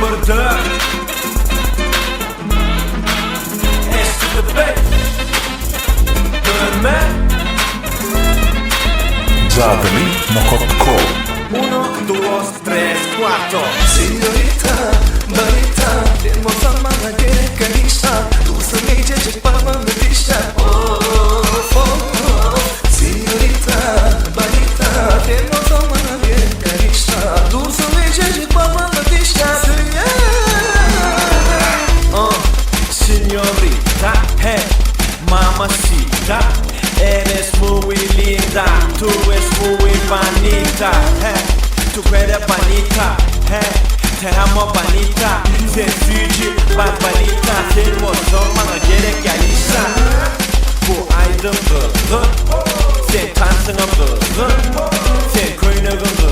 burada. S to the B. Dönme. Zadeli.com 1, 2, 3, 4. Signorita, Bonita, hermosa bana gereken insan. Dursun iyicecik parmağımı dişler. Signorita, Bonita, hermosa bana gereken insan. Dursun iyicecik parmağımı dişler. Signorita, hey, mamacita, eres muy linda, tú es muy bonita, hey, tu eres bonita, hey, te amo bonita, sencillo, barbarita, sen olsun bana gerek gelirse, bu aydın kızı, sen tansın kızı, sen köyünün kızı,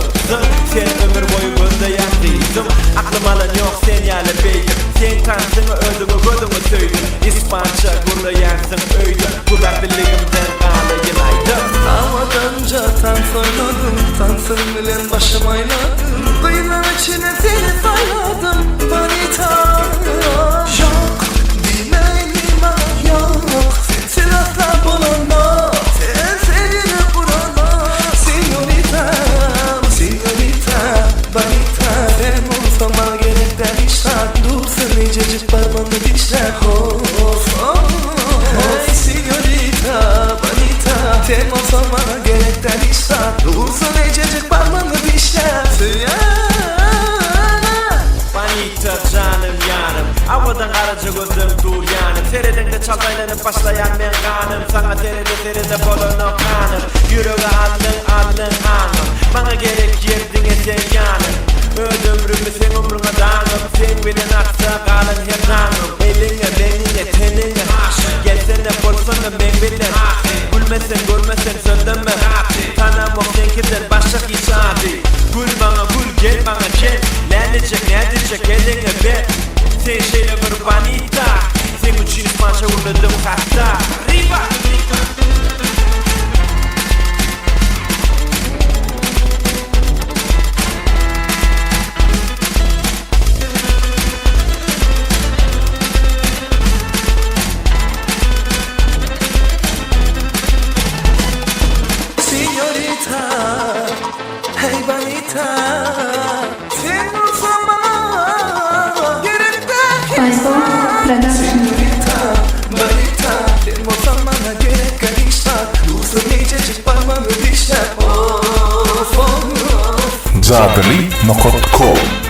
sen ömür boyu gözleyen kızım, aklım alan yok sen yerle beygir, sen tansın öldüğümü gözümü söydün, İspanca gurlayansın öydün, kuvvetliğimden ağlayın aydın. Havadanca tanfırladım, tansın bilen başım ayladım. Kıyılar içine seni sayladım, Bonita. Yok, bilmeyim ama yok, sensin asla bulunma, sen sevgini burana. Signorita, Signorita, Bonita, sen olsan bana gerekten işler. Dursun iyicecik parmağımı dişler. Signorita, Bonita, sen olsan bana gerekten işler. Dursun iyicecik parmağımı dişler. Bonita canım yanım, havadan karaca gözüm dur yanım. Seredende çalkaylanıp başlayan ben kanım, sana serede bolunum kanım. Yüreğe aldın anım, bana gerek yerdin sen yanım. Ömrümü sen umruna dağınım, sen bilen aksa kalın her tanım. Eline benine tenine, gelsene bolsana ben bilen. Gülmesen görmesen söndürme, tanımam senkiden başka hiç adi. Gül bana gül gel bana gel, ne diyecek eline ver. Sen şeyle bir bonita, sen için İspanca uğradım hatta. Riva! Signorita, hey Bonita, sen olsan bana gerekten Production. Signorita, Bonita, sen olsan bana gereken insan. Dursun iyicecik parmağımı dişler. Zadeli.com